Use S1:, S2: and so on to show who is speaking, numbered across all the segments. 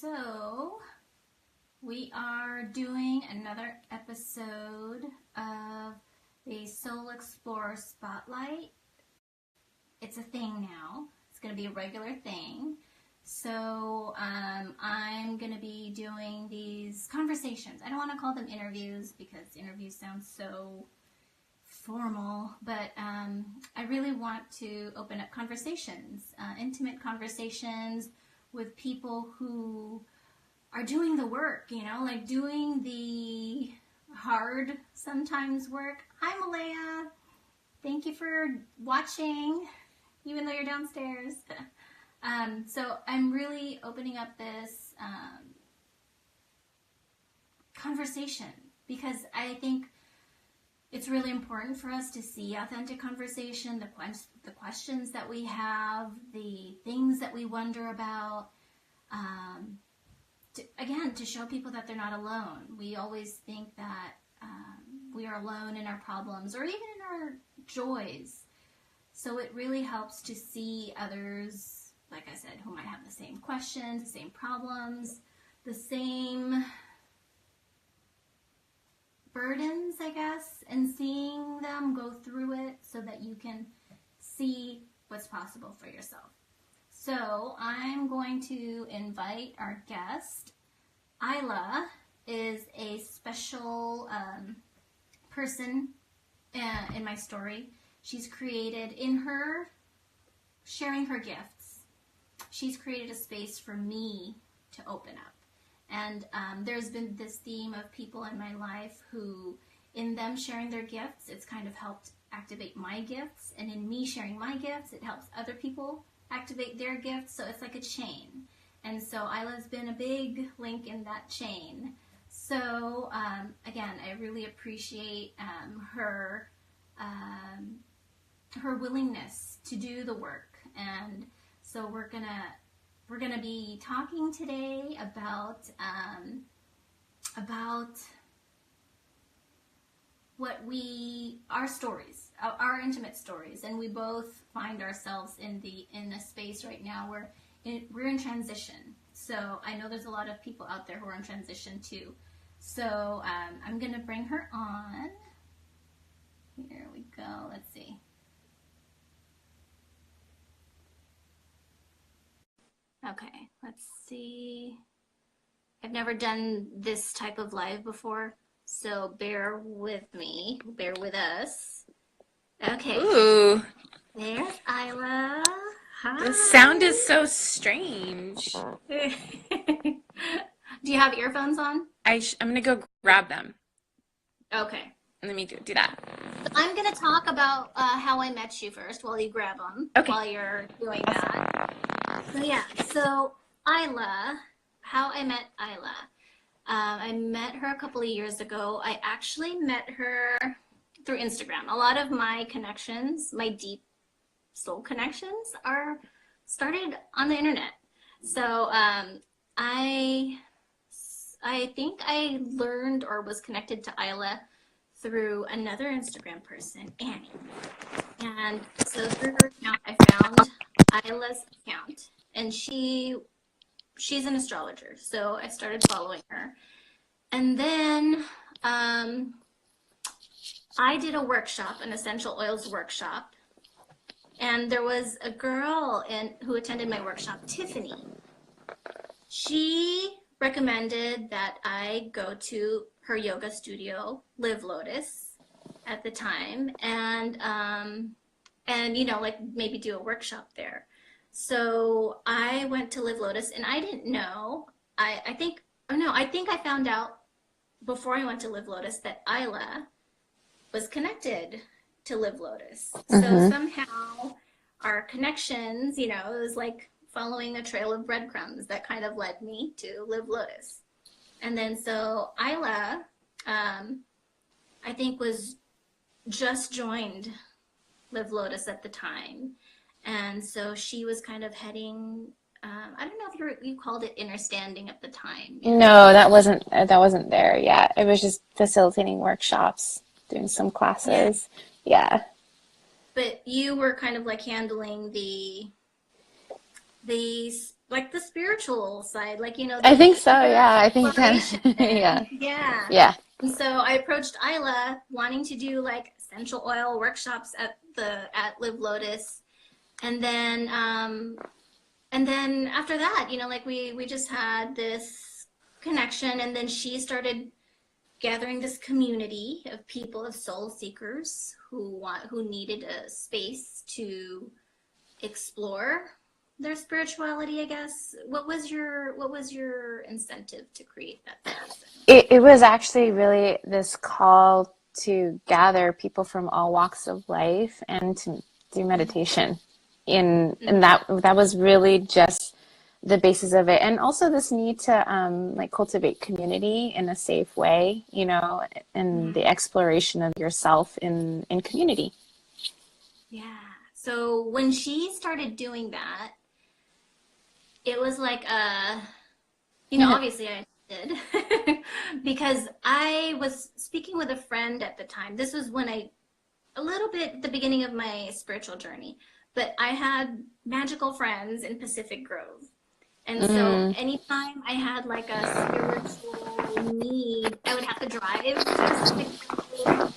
S1: So, we are doing another episode of the Soul Explorer Spotlight. It's a thing now. It's going to be a regular thing. So, I'm going to be doing these conversations. I don't want to call them interviews because interviews sound so formal, but I really want to open up conversations, intimate conversations with people who are doing the work, like doing the hard sometimes work. Hi, Malaya. Thank you for watching, even though you're downstairs. So I'm really opening up this conversation because I think it's really important for us to see authentic conversation, the questions that we have, the things that we wonder about, to show people that they're not alone. We always think that we are alone in our problems or even in our joys. So it really helps to see others, like I said, who might have the same questions, the same problems, the same burdens, I guess, and seeing them go through it so that you can see what's possible for yourself. So I'm going to invite our guest. Isla is a special person in my story. She's created, in her sharing her gifts, she's created a space for me to open up. And there's been this theme of people in my life who, in them sharing their gifts, it's kind of helped activate my gifts. And in me sharing my gifts, it helps other people activate their gifts. So it's like a chain. And so Isla's been a big link in that chain. So again, I really appreciate her willingness to do the work. And so we're gonna be talking today about our stories, our intimate stories, and we both find ourselves in a space right now where we're in transition. So I know there's a lot of people out there who are in transition too. So I'm gonna bring her on. Here we go. Let's see. Okay, let's see. I've never done this type of live before, so bear with me. Bear with us. Okay.
S2: Ooh.
S1: There's Isla. Hi.
S2: The sound is so strange.
S1: Do you have earphones on?
S2: I'm going to go grab them.
S1: Okay.
S2: Let me do that.
S1: I'm going to talk about how I met you first while you grab them.
S2: Okay.
S1: While you're doing that. So Isla, how I met Isla. I met her a couple of years ago. I actually met her through Instagram. A lot of my connections, my deep soul connections, are started on the internet. So I think I learned or was connected to Isla through another Instagram person, Annie. And so through her account, I found Isla's account, and she's an astrologer. So I started following her. And then I did a workshop, an essential oils workshop. And there was a girl who attended my workshop, Tiffany. She recommended that I go to her yoga studio, Live Lotus, at the time, and like maybe do a workshop there. So I went to Live Lotus, and I didn't know. I think I found out before I went to Live Lotus that Isla was connected to Live Lotus. So somehow our connections, it was like following a trail of breadcrumbs that kind of led me to Live Lotus. And then so Isla, I think was just joined Live Lotus at the time. And so she was kind of heading, I don't know if you called it understanding at the time.
S2: No, that wasn't there yet. It was just facilitating workshops, doing some classes. Yeah.
S1: But you were kind of like handling the like the spiritual side, like,
S2: I think so.
S1: the
S2: Yeah, I think that.
S1: exploration.
S2: Yeah,
S1: Yeah.
S2: yeah.
S1: And so I approached Isla wanting to do like essential oil workshops at Live Lotus. And then after that, like we just had this connection, and then she started gathering this community of people, of soul seekers who needed a space to explore their spirituality, I guess. What was your incentive to create that space?
S2: It was actually really this call to gather people from all walks of life and to do meditation. And that was really just the basis of it. And also this need to like cultivate community in a safe way, and the exploration of yourself in community.
S1: Yeah. So when she started doing that, it was like
S2: Yeah.
S1: obviously I did because I was speaking with a friend at the time. This was when a little bit the beginning of my spiritual journey, but I had magical friends in Pacific Grove. And so
S2: Mm,
S1: anytime I had like a spiritual need, I would have to drive to Pacific Grove,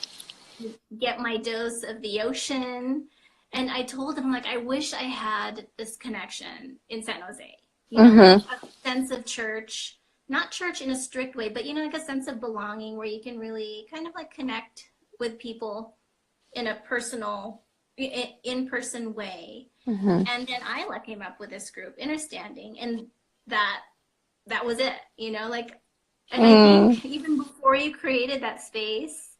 S1: get my dose of the ocean. And I told him, like, I wish I had this connection in San Jose, like
S2: mm-hmm,
S1: a sense of church, not church in a strict way, but, like a sense of belonging where you can really kind of like connect with people in a personal, in-person way.
S2: mm-hmm,
S1: And then Isla came up with this group, Understanding, and that that was it, like, and I
S2: mm,
S1: think even before you created that space,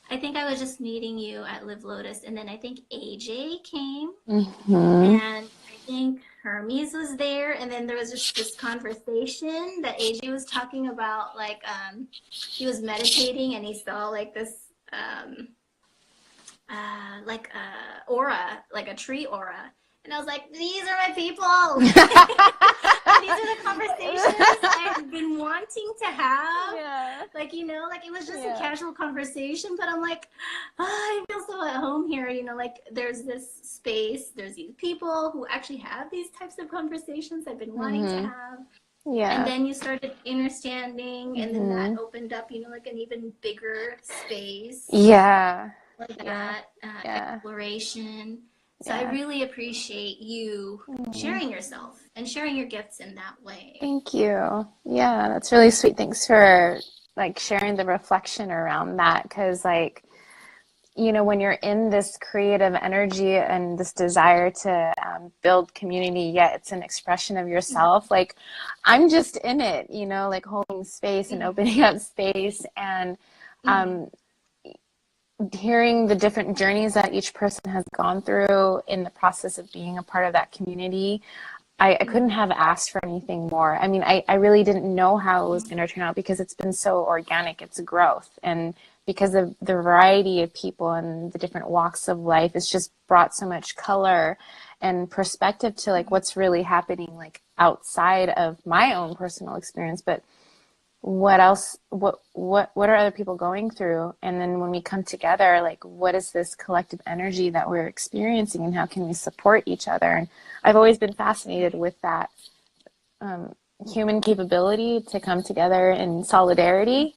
S1: I think I was just meeting you at Live Lotus, and then I think AJ came,
S2: mm-hmm.
S1: and I think Hermes was there, and then there was just this conversation that AJ was talking about, like he was meditating and he saw like this like aura, like a tree aura. And I was like, these are my people. These are the conversations I've been wanting to have.
S2: Yeah.
S1: Like, like it was just a
S2: Yeah.
S1: casual conversation, but I'm like, oh, I feel so at home here. Like there's this space, there's these people who actually have these types of conversations I've been wanting to
S2: Mm-hmm.
S1: have. And
S2: Yeah.
S1: then you started understanding, and then that
S2: Mm-hmm.
S1: opened up, like an even bigger space
S2: Yeah.
S1: for
S2: Yeah.
S1: that
S2: Yeah.
S1: exploration. So I
S2: Yeah.
S1: really appreciate you
S2: Mm.
S1: sharing yourself and sharing your gifts in that way.
S2: Thank you. Yeah, that's really sweet. Thanks for like sharing the reflection around that. Because like, when you're in this creative energy and this desire to build community, yet it's an expression of yourself. Like, I'm just in it, like holding space and
S1: Mm-hmm.
S2: opening up space and
S1: Mm-hmm.
S2: um, hearing the different journeys that each person has gone through in the process of being a part of that community. I couldn't
S1: Mm-hmm.
S2: have asked for anything more. I mean, I really didn't know how it was going to turn out because it's been so organic. It's growth. And because of the variety of people and the different walks of life, it's just brought so much color and perspective to like what's really happening like outside of my own personal experience. But what else, what are other people going through? And then when we come together, like what is this collective energy that we're experiencing and how can we support each other? And I've always been fascinated with that um, human capability to come together in solidarity.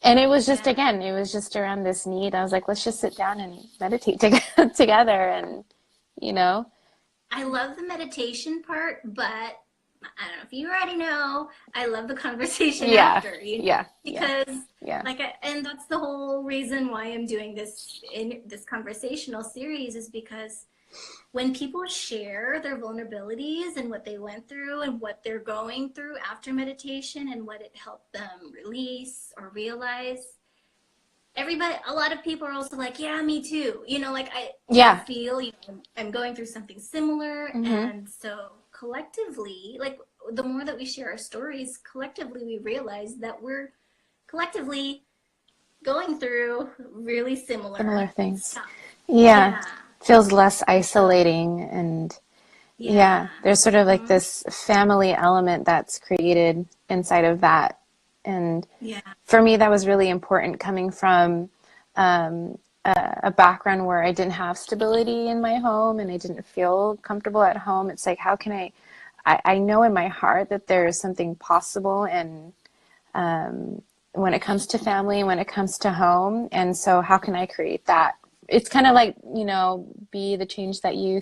S2: And it was just,
S1: Yeah.
S2: again, it was just around this need. I was like, let's just sit down and meditate together and, you know,
S1: I love the meditation part, but I don't know if you already know, I love the conversation
S2: yeah,
S1: after,
S2: yeah, yeah,
S1: because
S2: yeah.
S1: like, and that's the whole reason why I'm doing this conversational series, is because when people share their vulnerabilities and what they went through and what they're going through after meditation and what it helped them release or realize, a lot of people are also like, yeah, me too, like I
S2: Yeah.
S1: feel, I'm going through something similar.
S2: Mm-hmm.
S1: And so collectively, like the more that we share our stories collectively, we realize that we're collectively going through really
S2: Similar
S1: similar
S2: things.
S1: stuff.
S2: Yeah.
S1: Yeah.
S2: Feels less
S1: And so,
S2: isolating and
S1: yeah.
S2: yeah, there's sort of like
S1: Hmm.
S2: this family element that's created inside of that. And
S1: Yeah.
S2: for me, that was really important coming from a background where I didn't have stability in my home and I didn't feel comfortable at home. It's like, how can I know in my heart that there is something possible, and when it comes to family, when it comes to home. And so how can I create that? It's kind of like, be the change that you,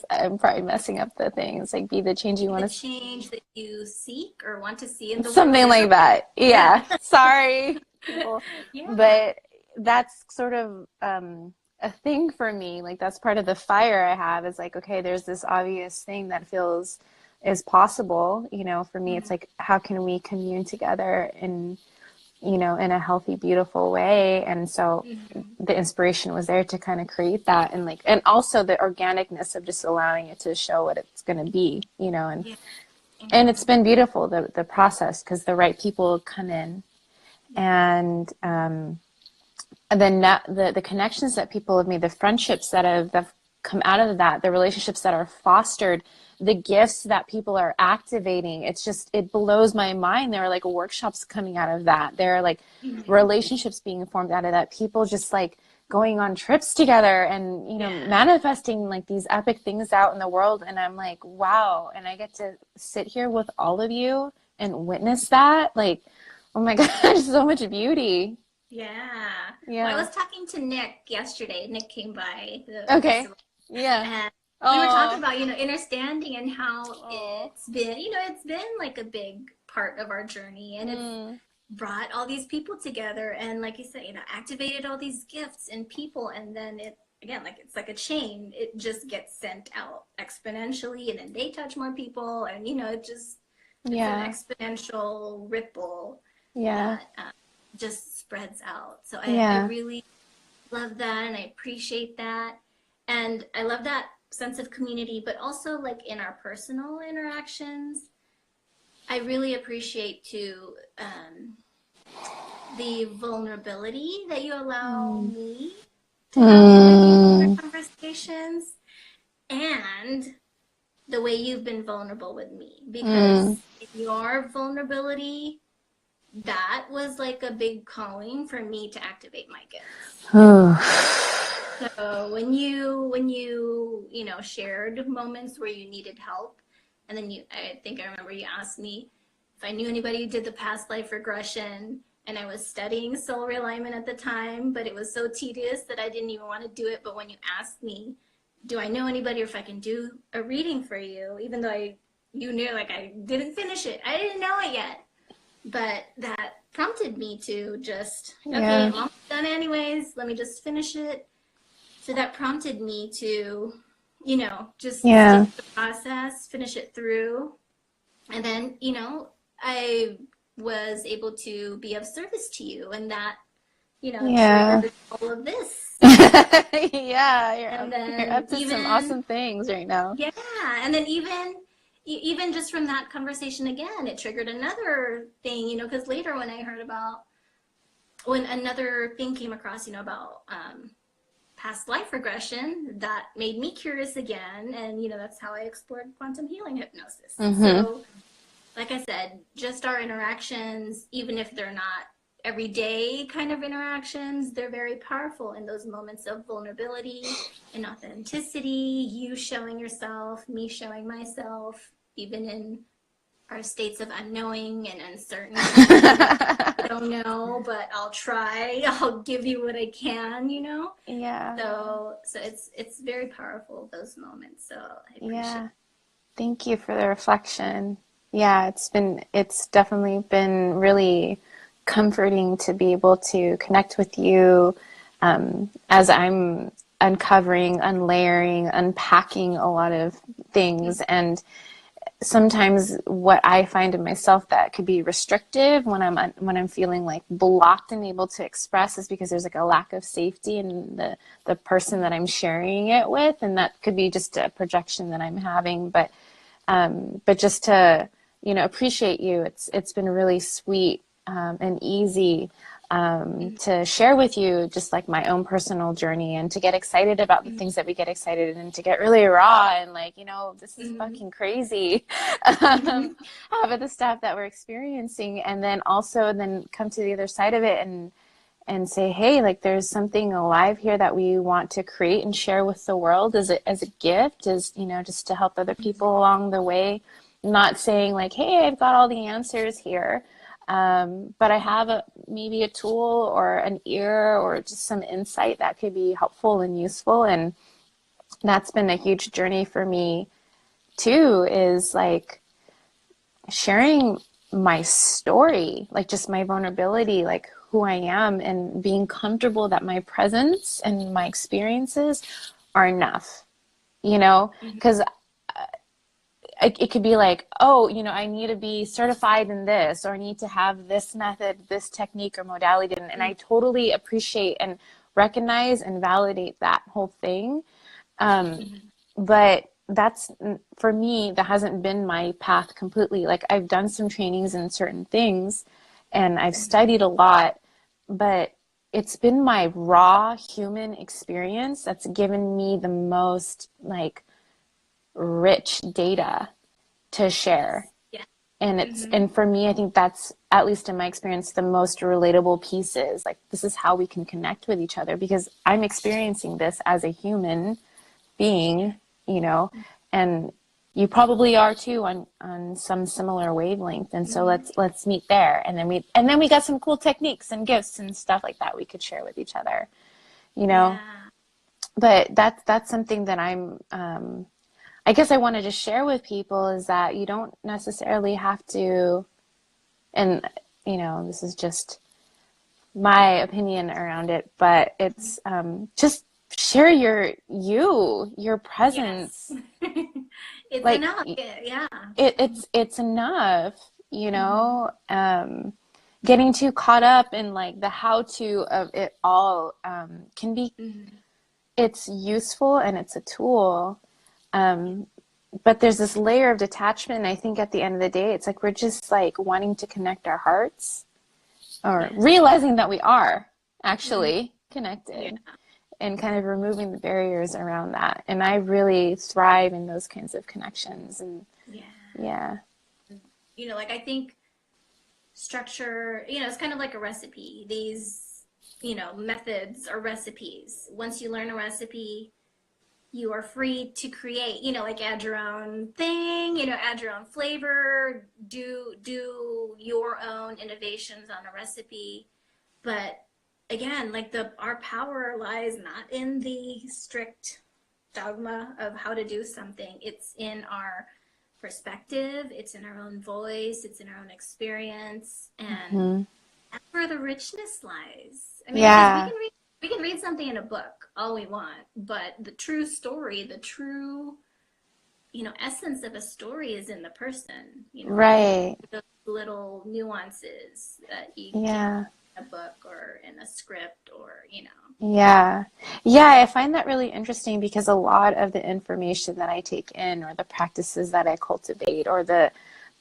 S2: I'm probably messing up the thing. It's like, be the change you
S1: The
S2: want to,
S1: change that you seek or want to see in the world.
S2: something like that. Yeah.
S1: Yeah.
S2: Sorry, people.
S1: Yeah.
S2: But that's sort of a thing for me. Like, that's part of the fire I have, is like, okay, there's this obvious thing that feels is possible. For me, it's like, how can we commune together in a healthy, beautiful way? And so the inspiration was there to kind of create that, and also the organicness of just allowing it to show what it's going to be, and
S1: Yeah.
S2: and it's been beautiful, the process, because the right people come in, and then the connections that people have made, the friendships that have come out of that, the relationships that are fostered, the gifts that people are activating. It blows my mind. There are like workshops coming out of that. There are like relationships being formed out of that. People just like going on trips together and, manifesting like these epic things out in the world. And I'm like, wow. And I get to sit here with all of you and witness that. Like, oh my gosh, so much beauty.
S1: Yeah.
S2: Yeah.
S1: Well, I was talking to Nick yesterday. Nick came by the
S2: Okay.
S1: festival,
S2: Yeah.
S1: and we were talking about, understanding and how it's been, it's been like a big part of our journey, and it's brought all these people together, and like you said, activated all these gifts and people, and then it again, like it's like a chain. It just gets sent out exponentially, and then they touch more people, and it's an exponential ripple.
S2: Yeah.
S1: That, just spreads out. So I really love that, and I appreciate that, and I love that sense of community, but also like in our personal interactions, I really appreciate too the vulnerability that you allow me to have with you in conversations, and the way you've been vulnerable with me, because your vulnerability, that was like a big calling for me to activate my gifts. So when you shared moments where you needed help, and then I think I remember you asked me if I knew anybody who did the past life regression, and I was studying soul realignment at the time, but it was so tedious that I didn't even want to do it. But when you asked me, do I know anybody, or if I can do a reading for you, even though you knew, like, I didn't finish it, I didn't know it yet. But that prompted me to just, okay, I'm almost done anyways, let me just finish it. So that prompted me to, just stick the process, finish it through. And then, I was able to be of service to you, and that, triggered all of this.
S2: You're up to some awesome things right now.
S1: Yeah, and then even just from that conversation again, it triggered another thing, because later when another thing came across, about past life regression, that made me curious again, and that's how I explored quantum healing hypnosis. So, like I said, just our interactions, even if they're not everyday kind of interactions, they're very powerful in those moments of vulnerability and authenticity, you showing yourself, me showing myself, even in our states of unknowing and uncertainty. I don't know, but I'll try. I'll give you what I can,
S2: Yeah.
S1: So it's very powerful, those moments. So I appreciate it.
S2: Thank you for the reflection. Yeah, it's definitely been really comforting to be able to connect with you as I'm uncovering, unlayering, unpacking a lot of things. And sometimes what I find in myself that could be restrictive when I'm feeling like blocked and able to express is because there's like a lack of safety in the person that I'm sharing it with, and that could be just a projection that I'm having. But just to appreciate you, it's been really sweet and easy to share with you just like my own personal journey, and to get excited about the things that we get excited in, and to get really raw and like, this is fucking crazy about the stuff that we're experiencing, and then also come to the other side of it and say, hey, like there's something alive here that we want to create and share with the world as a gift, just to help other people along the way. not saying like, hey, I've got all the answers here. But I have maybe a tool or an ear or just some insight that could be helpful and useful. And that's been a huge journey for me too, is like sharing my story, like just my vulnerability, like who I am, and being comfortable that my presence and my experiences are enough, you know, because it could be like, oh, you know, I need to be certified in this, or I need to have this method, this technique or modality. And I totally appreciate and recognize and validate that whole thing. But that's, for me, that hasn't been my path completely. Like I've done some trainings in certain things and I've studied a lot, but it's been my raw human experience that's given me the most like rich data to share.
S1: Yeah.
S2: And and for me, I think that's, at least in my experience, the most relatable pieces. Like this is how we can connect with each other, because I'm experiencing this as a human being, you know, and you probably are too on some similar wavelength. And so let's meet there. And then we got some cool techniques and gifts and stuff like that we could share with each other, you know.
S1: Yeah.
S2: But that's something that I guess I wanted to share with people, is that you don't necessarily have to, and you know, this is just my opinion around it, but it's just share your presence.
S1: Yes. It's
S2: Like
S1: enough. Yeah.
S2: it's enough, you know. Getting too caught up in like the how to of it all can be, it's useful and it's a tool. But there's this layer of detachment. And I think at the end of the day, it's like we're just like wanting to connect our hearts, or realizing that we are actually connected, and kind of removing the barriers around that. And I really thrive in those kinds of connections. And yeah.
S1: You know, like I think structure, you know, it's kind of like a recipe. These, you know, methods or recipes. Once you learn a recipe, you are free to create, you know, like add your own thing, you know, add your own flavor, do your own innovations on a recipe. But again, like our power lies not in the strict dogma of how to do something. It's in our perspective, it's in our own voice, it's in our own experience, and that's where the richness lies. I mean, because we can read something in a book all we want, but the true story, the true, you know, essence of a story is in the person, you know,
S2: Right.
S1: the little nuances that you
S2: Yeah.
S1: get in a book or in a script, or, you know.
S2: Yeah. Yeah, I find that really interesting, because a lot of the information that I take in, or the practices that I cultivate, or the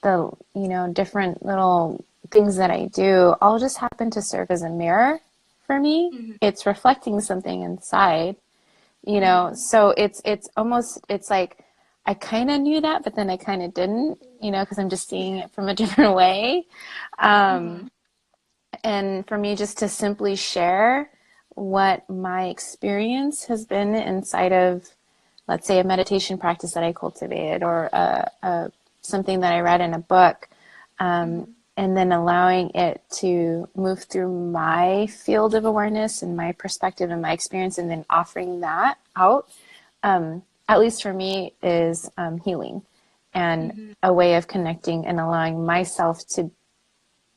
S2: you know, different little things that I do, all just happen to serve as a mirror for me. It's reflecting something inside, you know. So it's almost, it's like I kind of knew that, but then I kind of didn't, you know, because I'm just seeing it from a different way. And for me, just to simply share what my experience has been inside of, let's say, a meditation practice that I cultivated, or something that I read in a book, and then allowing it to move through my field of awareness and my perspective and my experience, and then offering that out, at least for me, is healing, and a way of connecting and allowing myself to,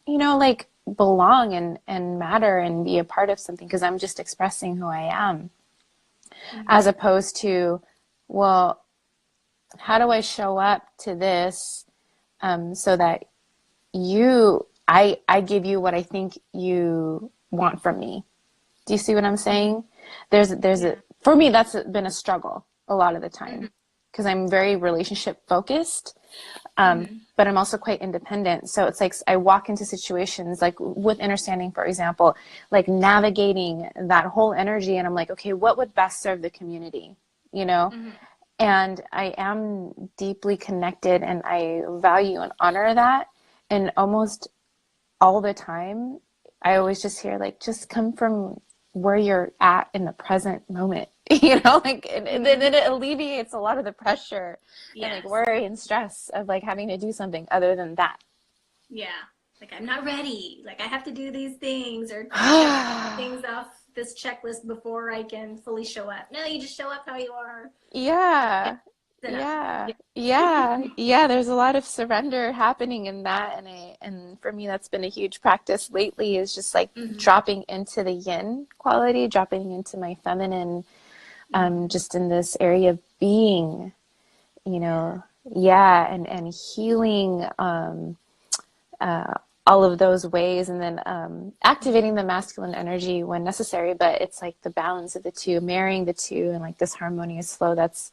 S2: you know, like belong and matter and be a part of something, because I'm just expressing who I am, as opposed to, well, how do I show up to this so that I give you what I think you want from me. Do you see what I'm saying? For me, that's been a struggle a lot of the time, because I'm very relationship focused. But I'm also quite independent. So it's like I walk into situations, like with Understanding, for example, like navigating that whole energy. And I'm like, okay, what would best serve the community, you know? And I am deeply connected, and I value and honor that. And almost all the time, I always just hear, like, just come from where you're at in the present moment, you know, like, and then it alleviates a lot of the pressure and like
S1: Yes.
S2: worry and stress of like having to do something other than that.
S1: Yeah. Like I'm not ready. Like I have to do these things or check things off this checklist before I can fully show up. No, you just show up how you are.
S2: Yeah.
S1: It's enough.
S2: Yeah. Yeah. Yeah. There's a lot of surrender happening in that. And for me, that's been a huge practice lately is just like
S1: Mm-hmm.
S2: dropping into the yin quality, dropping into my feminine, just in this area of being, you know, yeah. And healing, all of those ways and then activating the masculine energy when necessary. But it's like the balance of the two, marrying the two and like this harmonious flow that's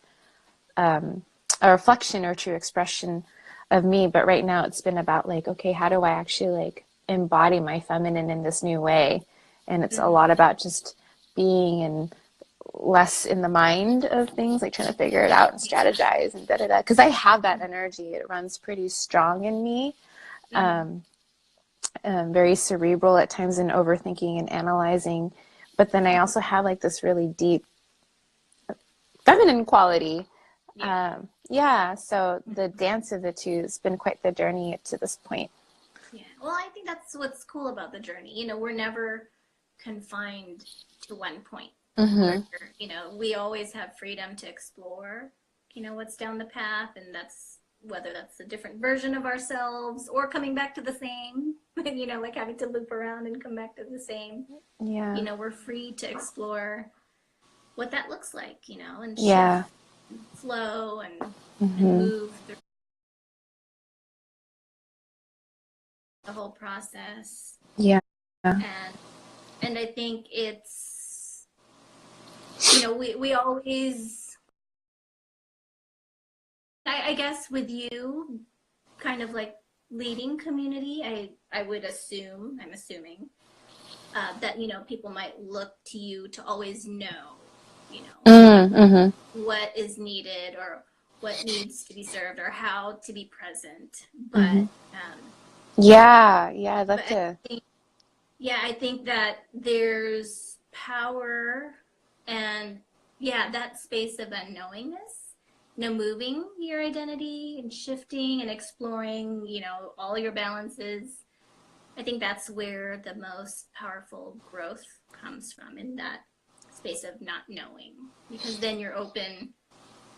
S2: a reflection or true expression of me. But right now it's been about like, okay, how do I actually like embody my feminine in this new way? And it's a lot about just being and less in the mind of things, like trying to figure it out and strategize and da-da-da. Because I have that energy. It runs pretty strong in me. Very cerebral at times in overthinking and analyzing. But then I also have like this really deep feminine quality. Yeah, so the dance of the two has been quite the journey to this point.
S1: Yeah. Well, I think that's what's cool about the journey. You know, we're never confined to one point. Where, you know, we always have freedom to explore, you know, what's down the path, and that's whether that's a different version of ourselves or coming back to the same, you know, like having to loop around and come back to the same.
S2: Yeah.
S1: You know, we're free to explore what that looks like, you know, and
S2: Yeah.
S1: shift, and flow, and move through the whole process.
S2: Yeah.
S1: And I think it's, you know, we always, I guess with you kind of like leading community, I would assume, I'm assuming, that, you know, people might look to you to always know, you know, what is needed or what needs to be served or how to be present. But,
S2: Yeah, I'd love to.
S1: I think that there's power and, yeah, that space of unknowingness, you know, moving your identity and shifting and exploring, you know, all your balances. I think that's where the most powerful growth comes from, in that space of not knowing, because then you're open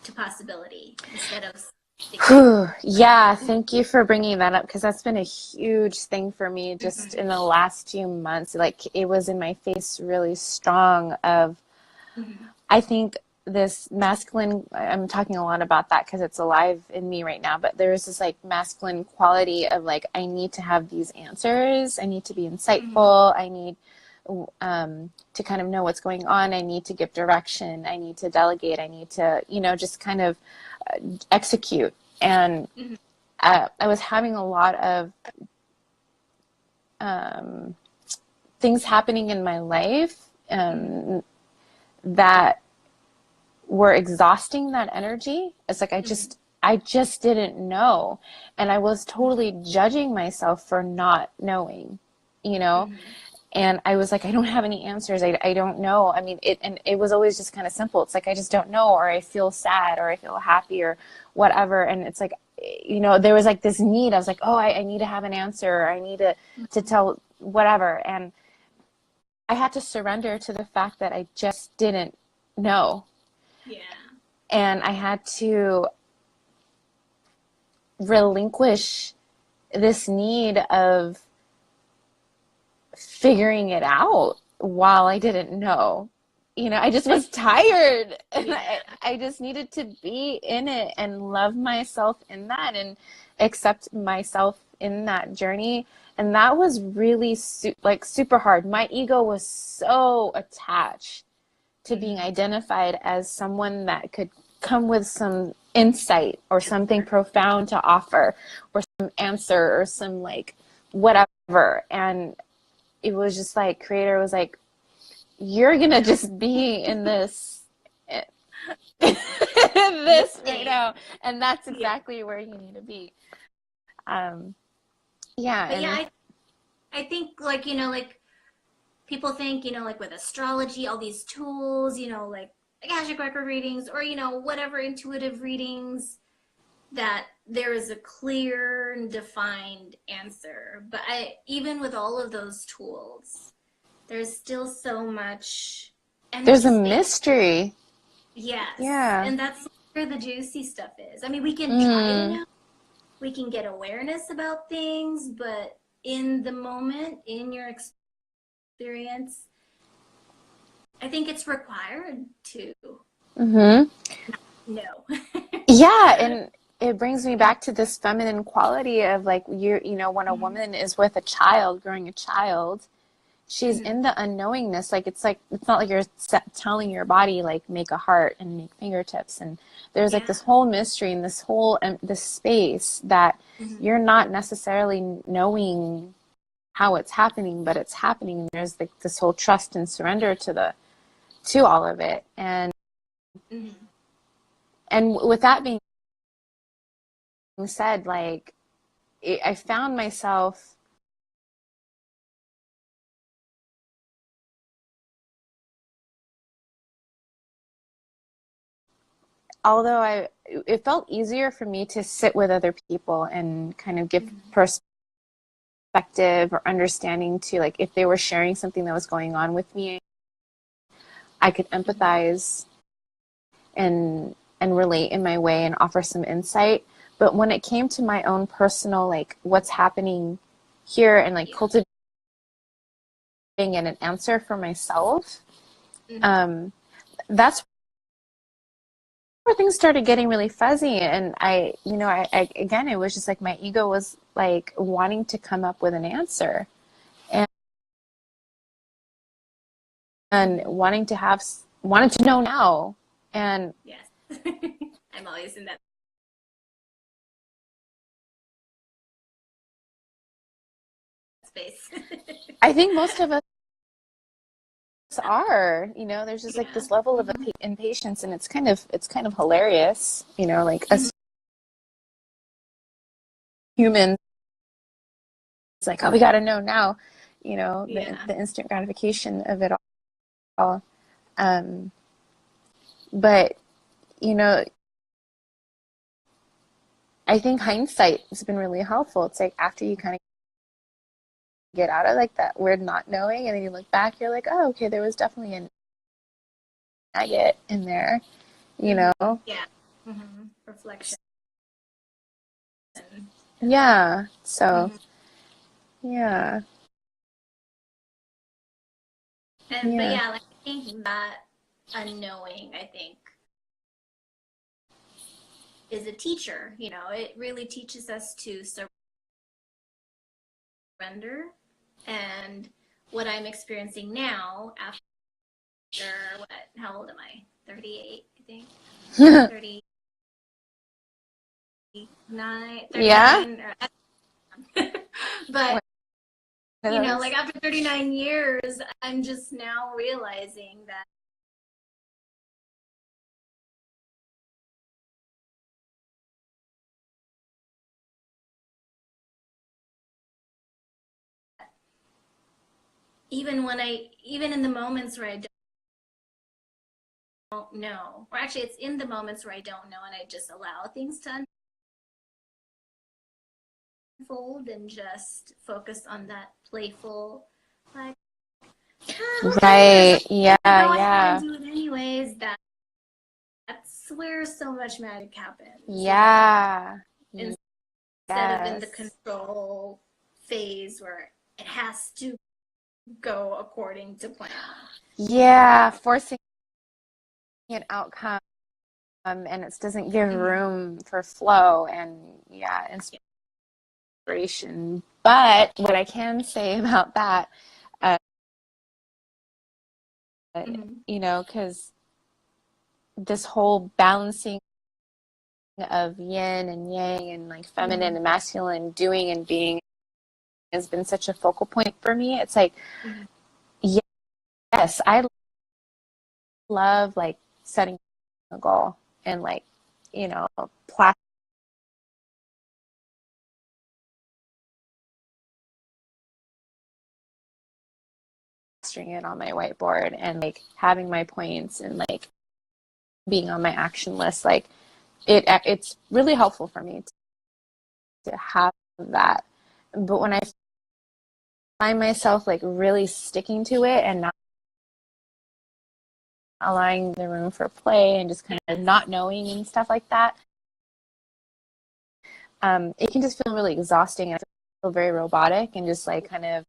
S1: to possibility instead of
S2: Yeah, thank you for bringing that up because that's been a huge thing for me just in the last few months. Like it was in my face really strong of, I think this masculine, I'm talking a lot about that because it's alive in me right now, but there's this like masculine quality of like, I need to have these answers. I need to be insightful. I need to kind of know what's going on. I need to give direction. I need to delegate. I need to, you know, just kind of execute. And I was having a lot of things happening in my life that were exhausting that energy. It's like I just didn't know, and I was totally judging myself for not knowing, you know. And I was like, I don't have any answers. I don't know. I mean, it was always just kind of simple. It's like, I just don't know, or I feel sad, or I feel happy, or whatever. And it's like, you know, there was like this need. I was like, oh, I need to have an answer, or I need to tell whatever. And I had to surrender to the fact that I just didn't know.
S1: Yeah.
S2: And I had to relinquish this need of figuring it out while I didn't know. You know, I just was tired and I just needed to be in it and love myself in that and accept myself in that journey. And that was really super hard. My ego was so attached to being identified as someone that could come with some insight or something profound to offer or some answer or some like whatever. And it was just like, Creator was like, you're gonna just be in this this right now, and that's exactly where you need to be.
S1: But I think, like, you know, like people think, like with astrology, all these tools, like Akashic record readings or, whatever intuitive readings, that there is a clear and defined answer. But even with all of those tools, there's still so much empty
S2: There's a
S1: space.
S2: mystery.
S1: Yes.
S2: Yeah.
S1: And that's where the juicy stuff is. I mean, we can try to know, we can get awareness about things, but in the moment, in your experience, I think it's required to know.
S2: Yeah, and it brings me back to this feminine quality of like when a woman is with a child, growing a child, she's in the unknowingness. It's not like you're telling your body like make a heart and make fingertips, and there's like this whole mystery and this whole this space that you're not necessarily knowing how it's happening, but it's happening. And there's like this whole trust and surrender to all of it, and with that being said, like I found myself although it felt easier for me to sit with other people and kind of give perspective or understanding to, like, if they were sharing something that was going on with me, I could empathize and relate in my way and offer some insight. But when it came to my own personal, like, what's happening here and like cultivating an answer for myself, that's where things started getting really fuzzy. And I again, it was just like my ego was like wanting to come up with an answer and wanted to know now. And
S1: yes. I'm always in that space.
S2: I think most of us are, there's just like this level of impatience, and it's kind of hilarious, like us humans, it's like, oh, we got to know now, the instant gratification of it all. But I think hindsight has been really helpful. It's like after you kind of get out of like that weird not knowing, and then you look back, you're like, oh, okay, there was definitely a nugget in there,
S1: Yeah. Reflection.
S2: Yeah. So yeah.
S1: But like I think that unknowing, I think, is a teacher. It really teaches us to surrender. And what I'm experiencing now, after how old am I? 38, I think. 39. 39.
S2: Yeah.
S1: But like after 39 years, I'm just now realizing that even in the moments where I don't know, or actually it's in the moments where I don't know and I just allow things to unfold and just focus on that playful, like,
S2: right, yeah,
S1: I do it anyways. That's where so much magic happens.
S2: Yeah.
S1: Instead of in the control phase where it has to go according to plan.
S2: Yeah, forcing an outcome, and it doesn't give room for flow and inspiration. But what I can say about that, because this whole balancing of yin and yang and like feminine and masculine, doing and being, has been such a focal point for me. It's like, yes, I love like setting a goal and like, plastering it on my whiteboard and like having my points and like being on my action list, like it's really helpful for me to have that. But when I find myself like really sticking to it and not allowing the room for play and just kind of not knowing and stuff like that, it can just feel really exhausting and feel very robotic and just like kind of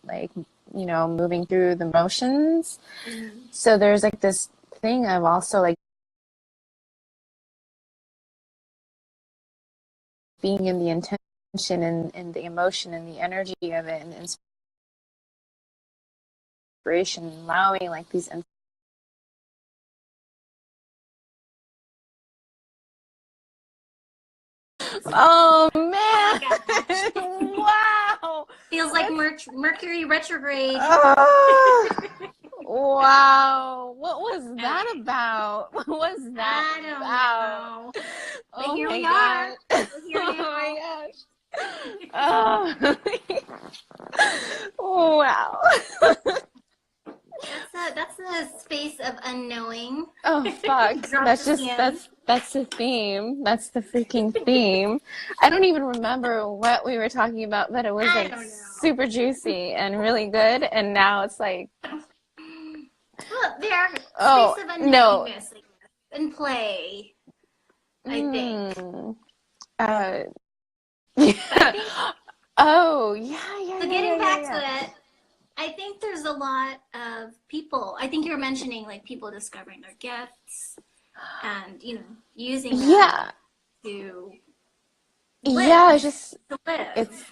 S2: like, you know, moving through the motions. So there's like this thing of also like being in the intention and the emotion and the energy of it and inspiration, allowing like these. Oh man! Wow!
S1: Feels like Mercury retrograde.
S2: Wow! What was that about? What was that
S1: I don't know. But
S2: Oh
S1: here
S2: my
S1: we
S2: God.
S1: are. Here
S2: Oh my gosh! Oh, wow!
S1: That's a space of unknowing.
S2: Oh fuck! That's just that's the theme. That's the freaking theme. I don't even remember what we were talking about, but it was like super juicy and really good. And now it's like,
S1: well, there space of unknowingness and play. I think.
S2: Oh yeah.
S1: So getting back to it, I think there's a lot of people. I think you're mentioning like people discovering their gifts and using that to live,
S2: it's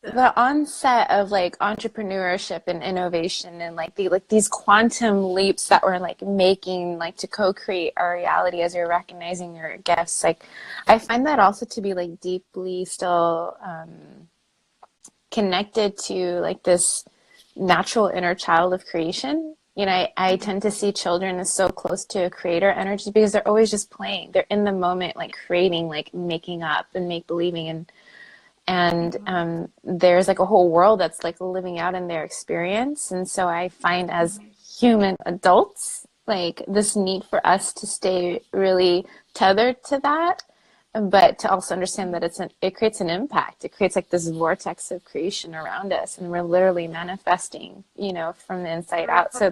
S2: the onset of like entrepreneurship and innovation and like these quantum leaps that we're like making like to co-create our reality as you're recognizing your gifts. Like I find that also to be like deeply still connected to like this natural inner child of creation. I tend to see children as so close to a creator energy because they're always just playing. They're in the moment, like creating, like making up and make believing, and there's like a whole world that's like living out in their experience. And so I find as human adults, like this need for us to stay really tethered to that, but to also understand that it creates an impact. It creates like this vortex of creation around us, and we're literally manifesting, from the inside out. So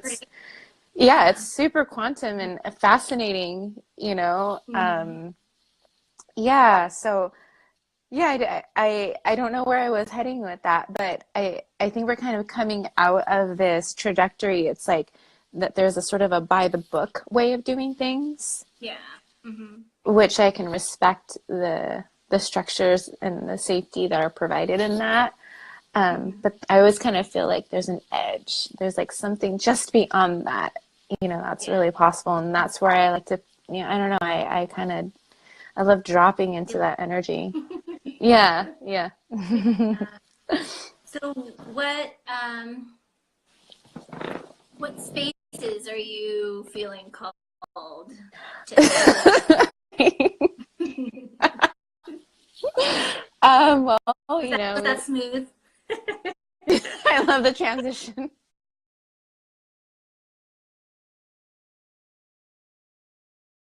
S2: it's super quantum and fascinating, So I don't know where I was heading with that, but I think we're kind of coming out of this trajectory. It's like that there's a sort of a by the book way of doing things.
S1: Yeah. Mm-hmm.
S2: Which I can respect the structures and the safety that are provided in that. But I always kind of feel like there's an edge. There's like something just beyond that, that's really possible. And that's where I like to, I don't know, I love dropping into that energy. Yeah.
S1: So what spaces are you feeling called to?
S2: Well,
S1: was that smooth?
S2: I love the transition.